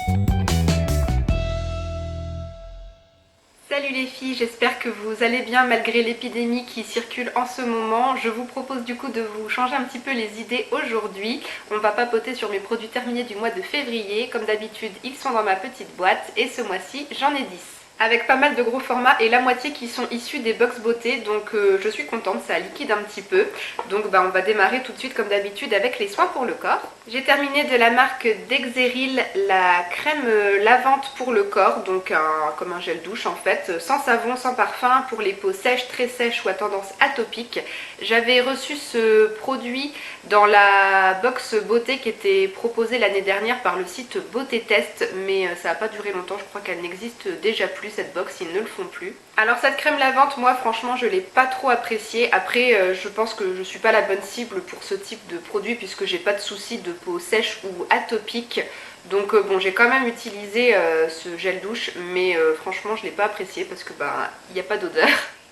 Salut les filles, j'espère que vous allez bien malgré l'épidémie qui circule en ce moment. Je vous propose du coup de vous changer un petit peu les idées aujourd'hui. On va papoter sur mes produits terminés du mois de février. Comme d'habitude, ils sont dans ma petite boîte et ce mois-ci, j'en ai 10. Avec pas mal de gros formats et la moitié qui sont issus des box beauté, donc je suis contente, ça liquide un petit peu. Donc on va démarrer tout de suite comme d'habitude avec les soins pour le corps. J'ai terminé de la marque Dexeril la crème lavante pour le corps, donc comme un gel douche en fait, sans savon, sans parfum, pour les peaux sèches, très sèches ou à tendance atopique. J'avais reçu ce produit dans la box beauté qui était proposée l'année dernière par le site Beauté Test, mais ça n'a pas duré longtemps, je crois qu'elle n'existe déjà plus cette box, ils ne le font plus. Alors cette crème lavante, moi franchement je l'ai pas trop appréciée. Après je pense que je suis pas la bonne cible pour ce type de produit puisque j'ai pas de soucis de peau sèche ou atopique. Donc bon, j'ai quand même utilisé ce gel douche, mais franchement je l'ai pas apprécié parce que il n'y a pas d'odeur.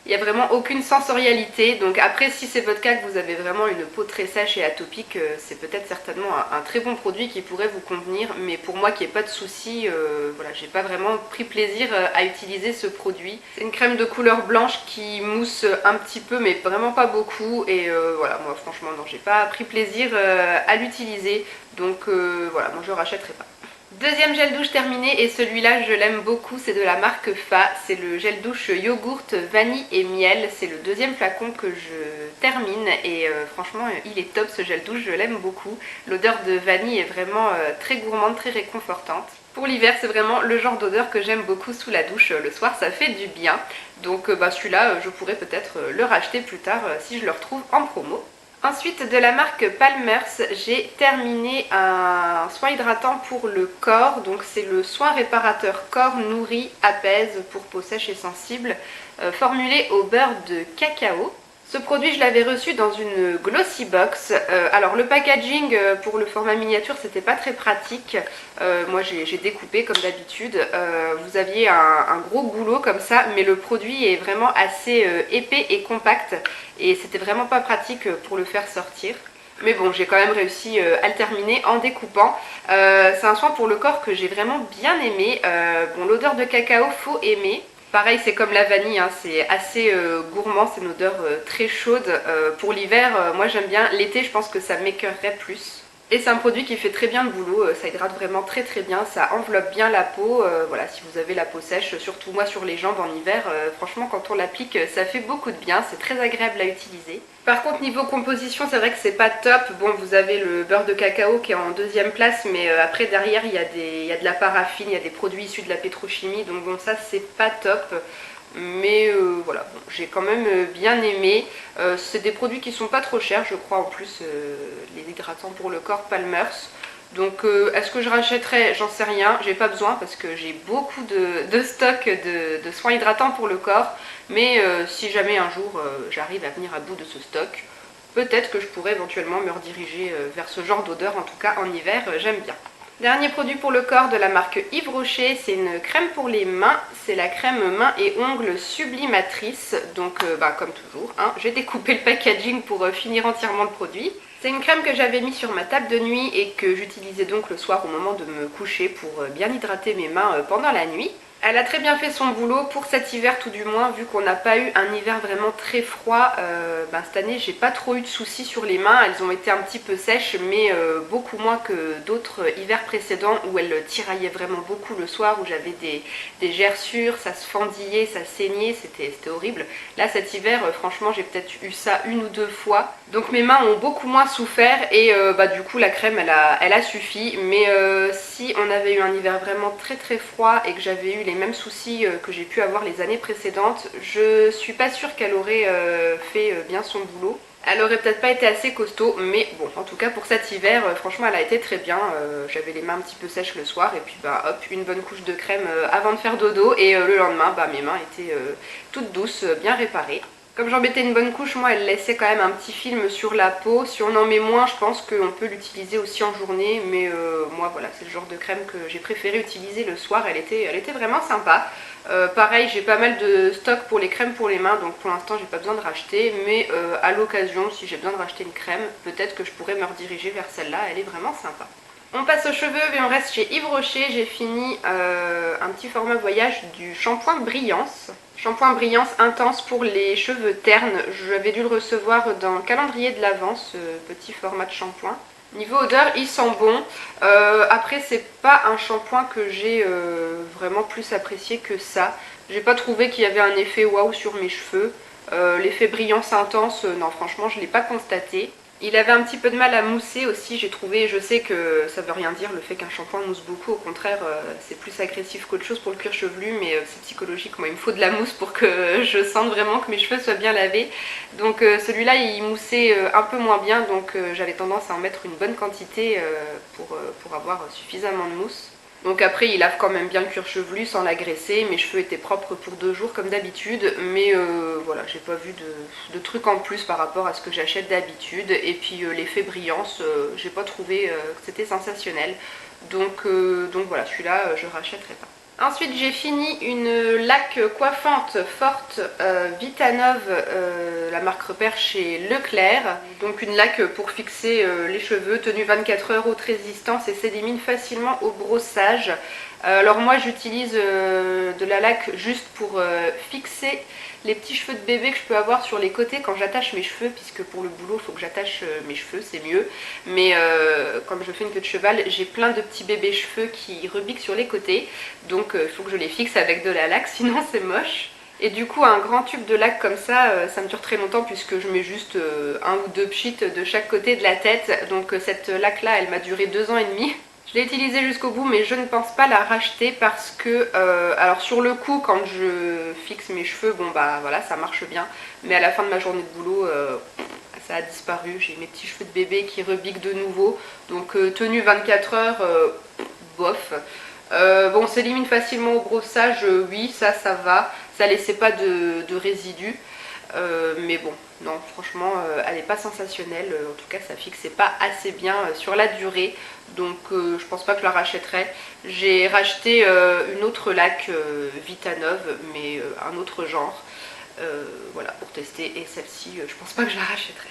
Il n'y a vraiment aucune sensorialité, donc après si c'est votre cas que vous avez vraiment une peau très sèche et atopique, c'est peut-être certainement un très bon produit qui pourrait vous convenir, mais pour moi qui n'ai pas de soucis, voilà, j'ai pas vraiment pris plaisir à utiliser ce produit. C'est une crème de couleur blanche qui mousse un petit peu mais vraiment pas beaucoup, et voilà, moi franchement non, j'ai pas pris plaisir à l'utiliser, donc voilà, moi je rachèterai pas. Deuxième gel douche terminé et celui-là je l'aime beaucoup, c'est de la marque Fa, c'est le gel douche yogourt, vanille et miel, c'est le deuxième flacon que je termine et franchement il est top ce gel douche, je l'aime beaucoup. L'odeur de vanille est vraiment très gourmande, très réconfortante. Pour l'hiver c'est vraiment le genre d'odeur que j'aime beaucoup sous la douche, le soir ça fait du bien, donc celui-là je pourrais peut-être le racheter plus tard si je le retrouve en promo. Ensuite de la marque Palmers, j'ai terminé un soin hydratant pour le corps, donc c'est le soin réparateur corps nourri apaise pour peau sèche et sensible, formulé au beurre de cacao. Ce produit je l'avais reçu dans une glossy box. Alors le packaging pour le format miniature c'était pas très pratique. Moi j'ai découpé comme d'habitude. Vous aviez un gros goulot comme ça, mais le produit est vraiment assez épais et compact et c'était vraiment pas pratique pour le faire sortir. Mais bon, j'ai quand même réussi à le terminer en découpant. C'est un soin pour le corps que j'ai vraiment bien aimé. Bon, l'odeur de cacao, faut aimer. Pareil, c'est comme la vanille, hein, c'est assez gourmand, c'est une odeur très chaude. Pour l'hiver, moi j'aime bien. L'été, je pense que ça m'écœurerait plus. Et c'est un produit qui fait très bien le boulot, ça hydrate vraiment très très bien, ça enveloppe bien la peau, voilà, si vous avez la peau sèche, surtout moi sur les jambes en hiver, franchement quand on l'applique ça fait beaucoup de bien, c'est très agréable à utiliser. Par contre niveau composition c'est vrai que c'est pas top, bon vous avez le beurre de cacao qui est en deuxième place, mais après derrière il y a de la paraffine, il y a des produits issus de la pétrochimie, donc bon ça c'est pas top. Mais voilà, bon, j'ai quand même bien aimé. C'est des produits qui sont pas trop chers, je crois en plus, les hydratants pour le corps Palmers. Donc est-ce que je rachèterais? J'en sais rien, j'ai pas besoin parce que j'ai beaucoup de stock de soins hydratants pour le corps. Mais si jamais un jour j'arrive à venir à bout de ce stock, peut-être que je pourrais éventuellement me rediriger vers ce genre d'odeur. En tout cas en hiver, j'aime bien. Dernier produit pour le corps de la marque Yves Rocher, c'est une crème pour les mains, c'est la crème mains et ongles sublimatrice, donc comme toujours, hein, j'ai découpé le packaging pour finir entièrement le produit. C'est une crème que j'avais mis sur ma table de nuit et que j'utilisais donc le soir au moment de me coucher pour bien hydrater mes mains pendant la nuit. Elle a très bien fait son boulot pour cet hiver tout du moins, vu qu'on n'a pas eu un hiver vraiment très froid. Cette année j'ai pas trop eu de soucis sur les mains, elles ont été un petit peu sèches mais beaucoup moins que d'autres hivers précédents où elles tiraillaient vraiment beaucoup le soir, où j'avais des gerçures, ça se fendillait, ça saignait, c'était horrible. Là cet hiver franchement j'ai peut-être eu ça une ou deux fois, donc mes mains ont beaucoup moins souffert et du coup la crème elle a suffi. Mais si on avait eu un hiver vraiment très très froid et que j'avais eu les mêmes soucis que j'ai pu avoir les années précédentes, je suis pas sûre qu'elle aurait fait bien son boulot. Elle aurait peut-être pas été assez costaud, mais bon, en tout cas pour cet hiver, franchement elle a été très bien. J'avais les mains un petit peu sèches le soir et puis hop, une bonne couche de crème avant de faire dodo et le lendemain, mes mains étaient toutes douces, bien réparées. Comme j'en mettais une bonne couche, moi elle laissait quand même un petit film sur la peau. Si on en met moins, je pense qu'on peut l'utiliser aussi en journée. Mais moi voilà, c'est le genre de crème que j'ai préféré utiliser le soir. Elle était vraiment sympa. Pareil, j'ai pas mal de stock pour les crèmes pour les mains. Donc pour l'instant j'ai pas besoin de racheter. Mais à l'occasion, si j'ai besoin de racheter une crème, peut-être que je pourrais me rediriger vers celle-là. Elle est vraiment sympa. On passe aux cheveux et on reste chez Yves Rocher. J'ai fini un petit format voyage du shampoing Brillance. Shampoing Brillance intense pour les cheveux ternes. J'avais dû le recevoir dans le calendrier de l'Avent, ce petit format de shampoing. Niveau odeur, il sent bon. Après, c'est pas un shampoing que j'ai vraiment plus apprécié que ça. J'ai pas trouvé qu'il y avait un effet waouh sur mes cheveux. L'effet Brillance intense, non, franchement, je l'ai pas constaté. Il avait un petit peu de mal à mousser aussi, j'ai trouvé. Je sais que ça veut rien dire le fait qu'un shampoing mousse beaucoup, au contraire c'est plus agressif qu'autre chose pour le cuir chevelu, mais c'est psychologique. Moi il me faut de la mousse pour que je sente vraiment que mes cheveux soient bien lavés. Donc celui-là il moussait un peu moins bien, donc j'avais tendance à en mettre une bonne quantité pour avoir suffisamment de mousse. Donc après il lave quand même bien le cuir chevelu sans l'agresser. Mes cheveux étaient propres pour 2 jours comme d'habitude, mais voilà, j'ai pas vu de trucs en plus par rapport à ce que j'achète d'habitude. Et puis l'effet Brillance, j'ai pas trouvé que c'était sensationnel. Donc voilà, celui-là je rachèterai pas. Ensuite j'ai fini une laque coiffante forte Vitanove, la marque repère chez Leclerc. Donc une laque pour fixer les cheveux, tenue 24 heures, haute résistance et s'élimine facilement au brossage. Alors moi j'utilise de la laque juste pour fixer les petits cheveux de bébé que je peux avoir sur les côtés quand j'attache mes cheveux, puisque pour le boulot il faut que j'attache mes cheveux, c'est mieux. Mais comme je fais une queue de cheval, j'ai plein de petits bébés cheveux qui rebiquent sur les côtés, donc il faut que je les fixe avec de la laque, sinon c'est moche. Et du coup un grand tube de laque comme ça me dure très longtemps, puisque je mets juste 1 ou 2 pchits de chaque côté de la tête. Donc cette laque là elle m'a duré 2 ans et demi. Je l'ai utilisée jusqu'au bout, mais je ne pense pas la racheter parce que, alors sur le coup, quand je fixe mes cheveux, bon bah voilà, ça marche bien. Mais à la fin de ma journée de boulot, ça a disparu. J'ai mes petits cheveux de bébé qui rebiquent de nouveau. Donc tenue 24 heures, bof. Bon, on s'élimine facilement au brossage, oui, ça va. Ça laissait pas de résidus. Mais bon, non, franchement, elle n'est pas sensationnelle. En tout cas, ça fixait pas assez bien sur la durée. Donc, je pense pas que je la rachèterai. J'ai racheté une autre laque Vitanove, mais un autre genre. Voilà, pour tester. Et celle-ci, je pense pas que je la rachèterai.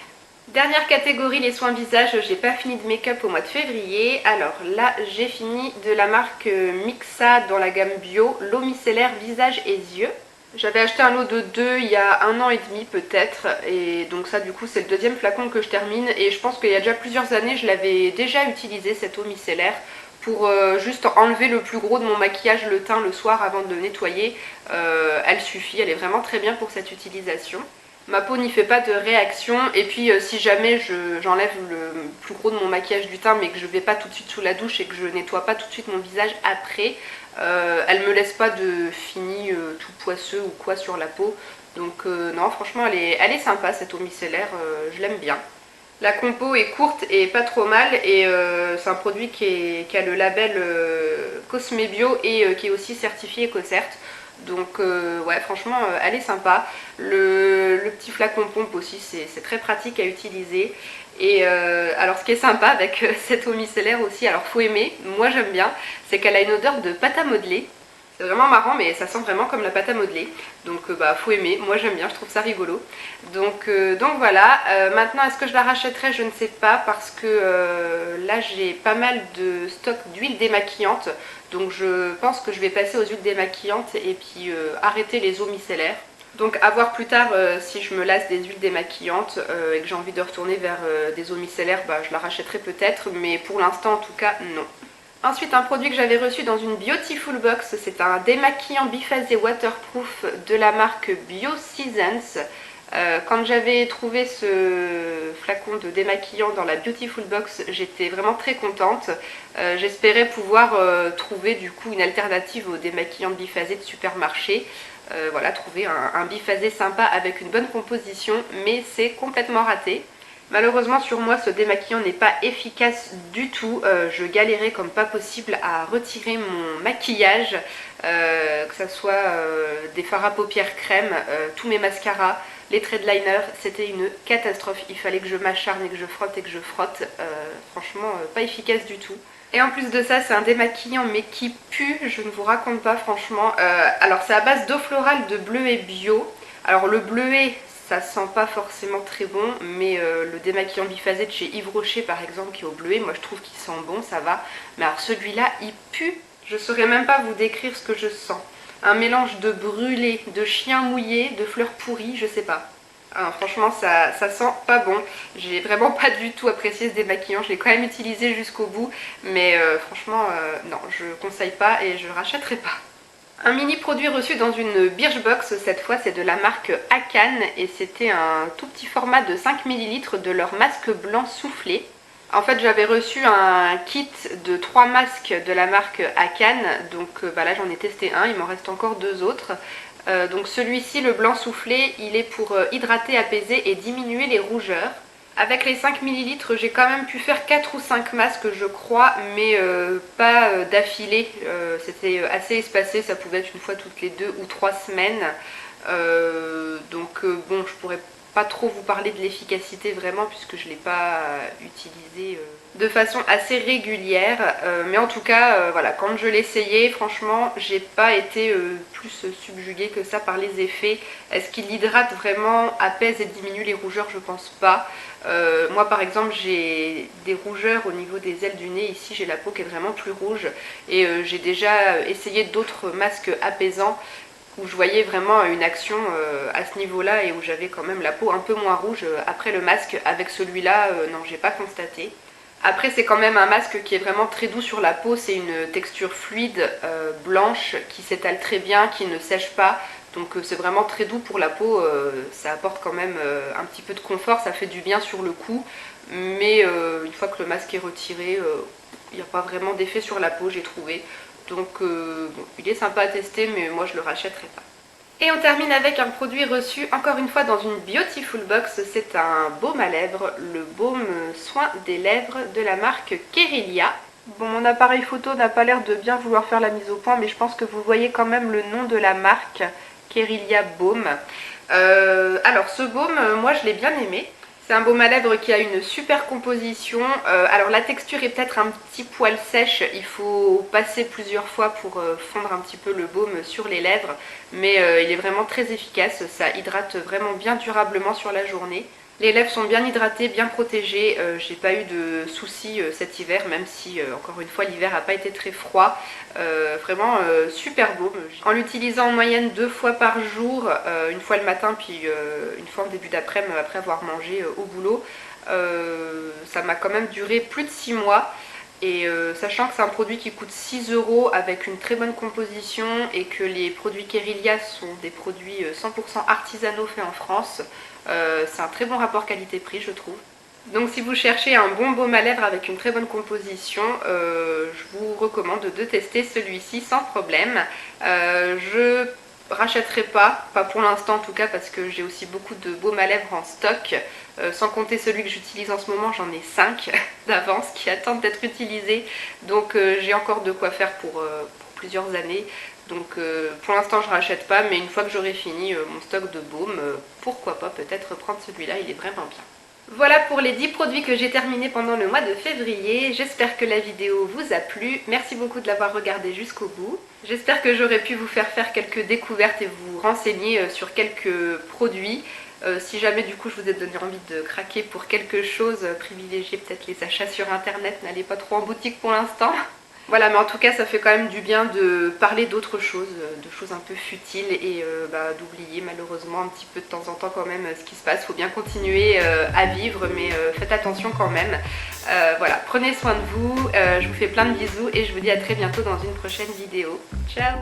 Dernière catégorie, les soins visage. J'ai pas fini de make-up au mois de février. Alors là, j'ai fini de la marque Mixa dans la gamme bio, l'eau micellaire visage et yeux. J'avais acheté un lot de 2 il y a 1 an et demi peut-être, et donc ça du coup c'est le 2e flacon que je termine, et je pense qu'il y a déjà plusieurs années je l'avais déjà utilisé cette eau micellaire pour juste enlever le plus gros de mon maquillage, le teint, le soir avant de le nettoyer. Elle suffit, elle est vraiment très bien pour cette utilisation. Ma peau n'y fait pas de réaction, et puis si jamais j'enlève le plus gros de mon maquillage du teint mais que je vais pas tout de suite sous la douche et que je nettoie pas tout de suite mon visage après, elle me laisse pas de fini tout poisseux ou quoi sur la peau. Donc non, franchement elle est sympa cette eau micellaire, je l'aime bien. La compo est courte et pas trop mal, et c'est un produit qui a le label Cosme Bio et qui est aussi certifié EcoCert. Donc ouais, franchement elle est sympa. Le petit flacon pompe aussi, c'est très pratique à utiliser. Et alors ce qui est sympa avec cette eau micellaire aussi, alors faut aimer, moi j'aime bien, c'est qu'elle a une odeur de pâte à modeler. C'est vraiment marrant, mais ça sent vraiment comme la pâte à modeler. Donc bah faut aimer, moi j'aime bien, je trouve ça rigolo. Donc voilà, maintenant est-ce que je la rachèterai, je ne sais pas, parce que là j'ai pas mal de stock d'huile démaquillante. Donc je pense que je vais passer aux huiles démaquillantes et puis arrêter les eaux micellaires. Donc à voir plus tard si je me lasse des huiles démaquillantes et que j'ai envie de retourner vers des eaux micellaires, bah, je la rachèterai peut-être, mais pour l'instant en tout cas non. Ensuite un produit que j'avais reçu dans une Beautiful Box, c'est un démaquillant biphasé waterproof de la marque Bio Seasons. Quand j'avais trouvé ce flacon de démaquillant dans la Beautiful Box, j'étais vraiment très contente. J'espérais pouvoir trouver du coup une alternative au démaquillant biphasé de supermarché. Voilà, trouver un biphasé sympa avec une bonne composition, mais c'est complètement raté. Malheureusement sur moi ce démaquillant n'est pas efficace du tout, je galérais comme pas possible à retirer mon maquillage, que ce soit des fards à paupières crème, tous mes mascaras, les traits de liner, c'était une catastrophe. Il fallait que je m'acharne et que je frotte et que je frotte, franchement pas efficace du tout. Et en plus de ça, c'est un démaquillant mais qui pue, je ne vous raconte pas franchement. Alors c'est à base d'eau florale de bleuet bio. Alors le bleuet, ça sent pas forcément très bon, mais le démaquillant biphasé de chez Yves Rocher par exemple qui est au bleuet, moi je trouve qu'il sent bon, ça va. Mais alors celui-là il pue, je saurais même pas vous décrire ce que je sens. Un mélange de brûlé, de chien mouillé, de fleurs pourries, je sais pas. Alors, franchement ça sent pas bon, j'ai vraiment pas du tout apprécié ce démaquillant, je l'ai quand même utilisé jusqu'au bout, mais franchement non, je conseille pas et je rachèterai pas. Un mini produit reçu dans une Birchbox, cette fois c'est de la marque Akan et c'était un tout petit format de 5 ml de leur masque blanc soufflé. En fait j'avais reçu un kit de 3 masques de la marque Akan, donc là j'en ai testé un, il m'en reste encore 2 autres. Donc celui-ci, le blanc soufflé, il est pour hydrater, apaiser et diminuer les rougeurs. Avec les 5 ml, j'ai quand même pu faire 4 ou 5 masques je crois, mais pas d'affilée. C'était assez espacé, ça pouvait être une fois toutes les 2 ou 3 semaines. Bon, je pourrais pas trop vous parler de l'efficacité vraiment puisque je ne l'ai pas utilisé de façon assez régulière. Mais en tout cas, voilà, quand je l'ai essayé, franchement, j'ai pas été plus subjuguée que ça par les effets. Est-ce qu'il hydrate vraiment, apaise et diminue les rougeurs? Je pense pas. Moi par exemple j'ai des rougeurs au niveau des ailes du nez, ici j'ai la peau qui est vraiment plus rouge et j'ai déjà essayé d'autres masques apaisants où je voyais vraiment une action à ce niveau là et où j'avais quand même la peau un peu moins rouge après le masque. Avec celui-là, non, j'ai pas constaté. Après c'est quand même un masque qui est vraiment très doux sur la peau, c'est une texture fluide, blanche, qui s'étale très bien, qui ne sèche pas. Donc c'est vraiment très doux pour la peau, ça apporte quand même un petit peu de confort, ça fait du bien sur le cou. Mais une fois que le masque est retiré, il n'y a pas vraiment d'effet sur la peau j'ai trouvé. Donc bon, il est sympa à tester mais moi je le rachèterai pas. Et on termine avec un produit reçu encore une fois dans une Beautiful Box, c'est un baume à lèvres, le baume soin des lèvres de la marque Kerilia. Bon, mon appareil photo n'a pas l'air de bien vouloir faire la mise au point, mais je pense que vous voyez quand même le nom de la marque, Kerilia Baume. Alors ce baume, moi je l'ai bien aimé. C'est un baume à lèvres qui a une super composition. Alors la texture est peut-être un petit poil sèche, il faut passer plusieurs fois pour fondre un petit peu le baume sur les lèvres. Mais il est vraiment très efficace, ça hydrate vraiment bien durablement sur la journée. Les lèvres sont bien hydratées, bien protégées, j'ai pas eu de soucis cet hiver, même si encore une fois l'hiver n'a pas été très froid. Vraiment super baume. En l'utilisant en moyenne 2 fois par jour, une fois le matin puis une fois en début d'après-midi après avoir mangé au boulot, ça m'a quand même duré plus de 6 mois. Et sachant que c'est un produit qui coûte 6 € avec une très bonne composition et que les produits Kerilia sont des produits 100% artisanaux faits en France, c'est un très bon rapport qualité-prix je trouve. Donc si vous cherchez un bon baume à lèvres avec une très bonne composition, je vous recommande de tester celui-ci sans problème. Je rachèterai pas pour l'instant en tout cas parce que j'ai aussi beaucoup de baumes à lèvres en stock. Sans compter celui que j'utilise en ce moment, j'en ai 5 d'avance qui attendent d'être utilisés. Donc j'ai encore de quoi faire pour plusieurs années. Donc pour l'instant je rachète pas, mais une fois que j'aurai fini mon stock de baume, pourquoi pas peut-être prendre celui-là, il est vraiment bien. Voilà pour les 10 produits que j'ai terminés pendant le mois de février. J'espère que la vidéo vous a plu. Merci beaucoup de l'avoir regardée jusqu'au bout. J'espère que j'aurai pu vous faire quelques découvertes et vous renseigner sur quelques produits. Si jamais du coup je vous ai donné envie de craquer pour quelque chose, privilégiez peut-être les achats sur internet, n'allez pas trop en boutique pour l'instant. Voilà, mais en tout cas ça fait quand même du bien de parler d'autres choses, de choses un peu futiles et d'oublier malheureusement un petit peu de temps en temps quand même ce qui se passe. Il faut bien continuer à vivre, mais faites attention quand même. Voilà, prenez soin de vous, je vous fais plein de bisous et je vous dis à très bientôt dans une prochaine vidéo. Ciao!